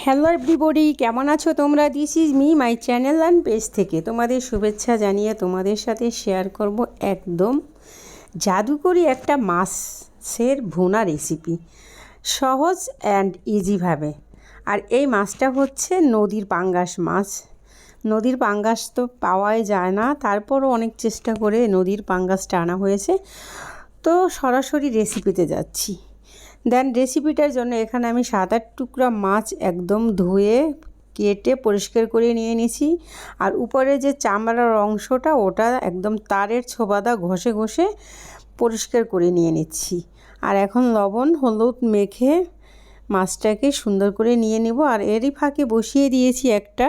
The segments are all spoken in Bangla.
হ্যালো এভরিবডি, কেমন আছো তোমরা? This is me my channel and page থেকে তোমাদের শুভেচ্ছা জানিয়ে তোমাদের সাথে শেয়ার করব একদম জাদুকরি একটা মাছের ভুনা রেসিপি, সহজ অ্যান্ড ইজিভাবে। আর এই মাছটা হচ্ছে নদীর পাঙ্গাস মাছ। নদীর পাঙ্গাস তো পাওয়াই যায় না, তারপরও অনেক চেষ্টা করে নদীর পাঙ্গাসটা আনা হয়েছে। তো সরাসরি রেসিপিতে যাচ্ছি। দেন রেসিপিটার জন্য এখানে আমি 7-8 টুকরা মাছ একদম ধুয়ে কেটে পরিষ্কার করে নিয়ে নিয়েছি। আর উপরে যে চামড়ার অংশটা ওটা একদম তারের ছোবাদা ঘষে ঘষে পরিষ্কার করে নিয়ে নিচ্ছি। আর এখন লবণ হলুদ মেখে মাছটাকে সুন্দর করে নিয়ে নেব। আর এরই ফাঁকে বসিয়ে দিয়েছি একটা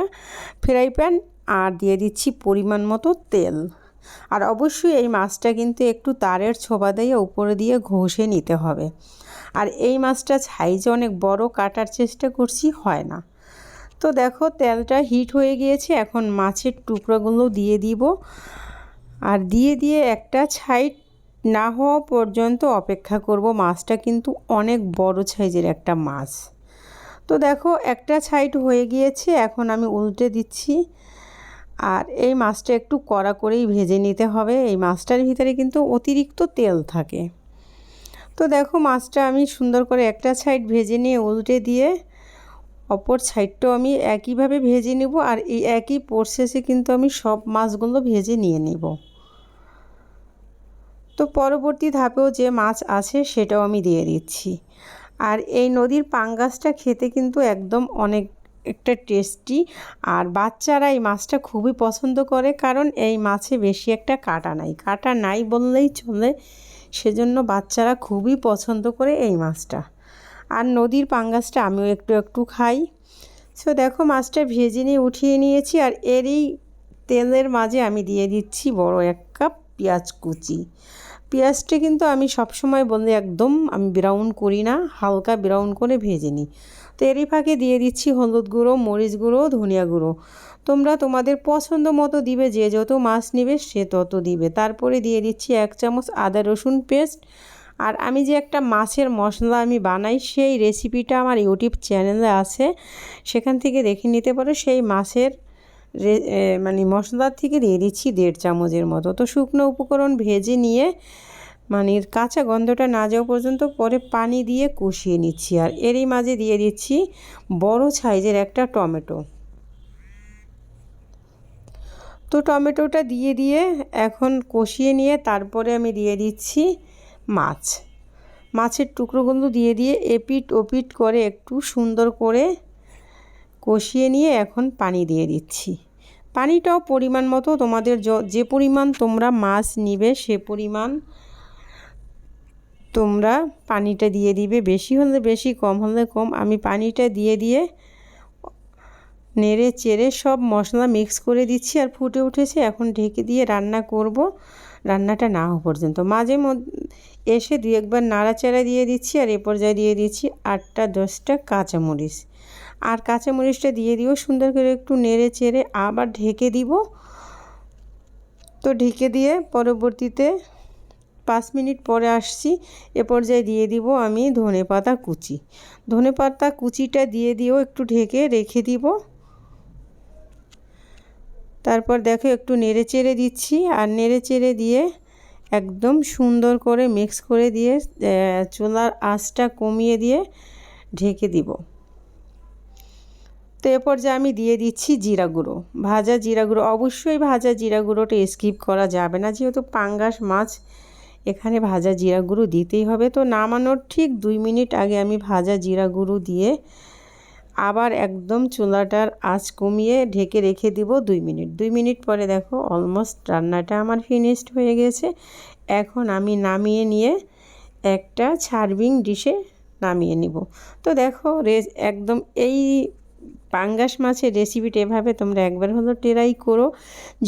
ফ্রাই প্যান, আর দিয়ে দিচ্ছি পরিমাণ মতো তেল। আর অবশ্যই এই মাছটা কিন্তু একটু তারের ছোবা দিয়ে উপরে দিয়ে ঘষে নিতে হবে। আর এই মাছটা সাইজে অনেক বড়, কাটার চেষ্টা করছি, হয় না। তো দেখো তেলটা হিট হয়ে গিয়েছে, এখন মাছের টুকরোগুলো দিয়ে দিব। আর দিয়ে একটা সাইড না হওয়া পর্যন্ত অপেক্ষা করব। মাছটা কিন্তু অনেক বড় সাইজের একটা মাছ। তো দেখো একটা সাইড হয়ে গিয়েছে, এখন আমি উল্টে দিচ্ছি। আর এই মাছটা একটু কড়া করেই ভেজে নিতে হবে। এই মাছটার ভিতরে কিন্তু অতিরিক্ত তেল থাকে। তো দেখো মাছটা আমি সুন্দর করে একটা সাইড ভেজে নিয়ে উল্টে দিয়ে অপর সাইডটাও আমি একইভাবে ভেজে নেব। আর এই একই প্রসেসে কিন্তু আমি সব মাছগুলো ভেজে নিয়ে নেব। তো পরবর্তী ধাপেও যে মাছ আছে সেটাও আমি দিয়ে দিচ্ছি। আর এই নদীর পাঙ্গাসটা খেতে কিন্তু একদম অনেক একটা টেস্টি। আর বাচ্চারা এই মাছটা খুবই পছন্দ করে, কারণ এই মাছে বেশি একটা কাটা নাই বললেই চলে। সেজন্য বাচ্চারা খুবই পছন্দ করে এই মাছটা। আর নদীর পাঙ্গাসটা আমিও একটু খাই। সো দেখো মাছটা ভেজে নিয়ে উঠিয়ে নিয়েছি। আর এরই তেলের মাঝে আমি দিয়ে দিচ্ছি বড় এক কাপ পেঁয়াজ কুচি। পেঁয়াজটা কিন্তু আমি সবসময় বললে একদম আমি ব্রাউন করি না, হালকা ব্রাউন করে ভেজে নিই। তো এরই ফাঁকে দিয়ে দিচ্ছি হলুদ গুঁড়ো, মরিচ গুঁড়ো, ধনিয়া গুঁড়ো। তোমরা তোমাদের পছন্দ মতো দিবে, যে যত মাছ নেবে সে তত দিবে। তারপরে দিয়ে দিচ্ছি 1 চামচ আদা রসুন পেস্ট। আর আমি যে একটা মাছের মশলা আমি বানাই, সেই রেসিপিটা আমার ইউটিউব চ্যানেলে আছে, সেখান থেকে দেখে নিতে পারো। সেই মাছের মানে মশলার থেকে দিয়ে দিচ্ছি 1.5 চামচের মতো। তো শুকনো উপকরণ ভেজে নিয়ে মানে কাঁচা গন্ধটা না যাওয়া পর্যন্ত পরে পানি দিয়ে কষিয়ে নিচ্ছি। আর এরই মাঝে দিয়ে দিচ্ছি বড় সাইজের একটা টমেটো। তো টমেটোটা দিয়ে এখন কষিয়ে নিয়ে তারপরে আমি দিয়ে দিচ্ছি মাছের টুকরোগুলো দিয়ে এপিট ওপিট করে একটু সুন্দর করে কষিয়ে নিয়ে এখন পানি দিয়ে দিচ্ছি। পানিটাও পরিমাণ মতো, তোমাদের যে পরিমাণ তোমরা মাছ নিবে সে পরিমাণ তোমরা পানিটা দিয়ে দিবে। বেশি হলে বেশি, কম হলে কম। আমি পানিটা দিয়ে নেড়ে চেড়ে সব মশলা মিক্স করে দিচ্ছি। আর ফুটে উঠেছে, এখন ঢেকে দিয়ে রান্না করব রান্নাটা না হওয়া পর্যন্ত। মাঝে মধ্যে এসে 2-1 বার নাড়াচাড়া দিয়ে দিচ্ছি। আর এ পর্যায়ে দিয়ে দিচ্ছি 8-10টা কাঁচামরিচ। আর কাঁচামরিচটা দিয়ে দিও সুন্দর করে একটু নেড়ে চেড়ে আবার ঢেকে দিব। তো ঢেকে দিয়ে পরবর্তীতে 5 মিনিট পরে আসছি। এ পর্যায়ে দিয়ে দিব আমি ধনেপাতা কুচি। ধনেপাতা কুচিটা দিয়ে দিও একটু ঢেকে রেখে দিব। তারপর দেখো একটু নেড়ে চেড়ে দিচ্ছি। আর নেড়ে চেড়ে দিয়ে একদম সুন্দর করে মিক্স করে দিয়ে চুলার আঁচটা কমিয়ে দিয়ে ঢেকে দিব। তো এ পর্যায়ে আমি দিয়ে দিচ্ছি জিরা গুঁড়ো, ভাজা জিরা গুঁড়ো। অবশ্যই ভাজা জিরা গুঁড়োটা স্কিপ করা যাবে না, যেহেতু পাঙ্গাস মাছ, এখানে ভাজা জিরা গুঁড়ো দিতেই হবে। তো নামানোর ঠিক 2 মিনিট আগে আমি ভাজা জিরা গুঁড়ো দিয়ে আবার একদম চুলাটার আঁচ কমিয়ে ঢেকে রেখে দিব 2 মিনিট। 2 মিনিট পরে দেখো অলমোস্ট রান্নাটা আমার ফিনিশড হয়ে গেছে। এখন আমি নামিয়ে নিয়ে একটা সার্ভিং ডিশে নামিয়ে নিব। তো দেখো একদম এই পাঙ্গাস মাছের রেসিপিটা এভাবে তোমরা একবার হলো ট্রাই করো।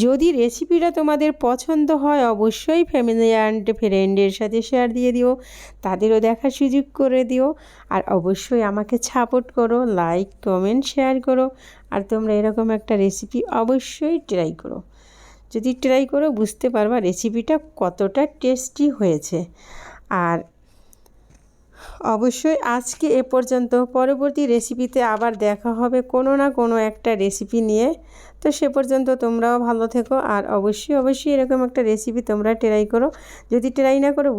যদি রেসিপিটা তোমাদের পছন্দ হয় অবশ্যই ফ্যামিলি অ্যান্ড ফ্রেন্ডের সাথে শেয়ার দিয়ে দিও, তাদেরও দেখার সুযোগ করে দিও। আর অবশ্যই আমাকে সাপোর্ট করো, লাইক কমেন্ট শেয়ার করো। আর তোমরা এরকম একটা রেসিপি অবশ্যই ট্রাই করো। যদি ট্রাই করো বুঝতে পারবা রেসিপিটা কতটা টেস্টি হয়েছে। আর অবশ্যই আজকে এ পর্যন্ত, পরবর্তী রেসিপিতে আবার দেখা হবে কোনো না কোনো একটা রেসিপি নিয়ে। তো সে পর্যন্ত তোমরাও ভালো থেকো, আর অবশ্যই অবশ্যই এরকম একটা রেসিপি তোমরা ট্রাই করো। যদি ট্রাই না করো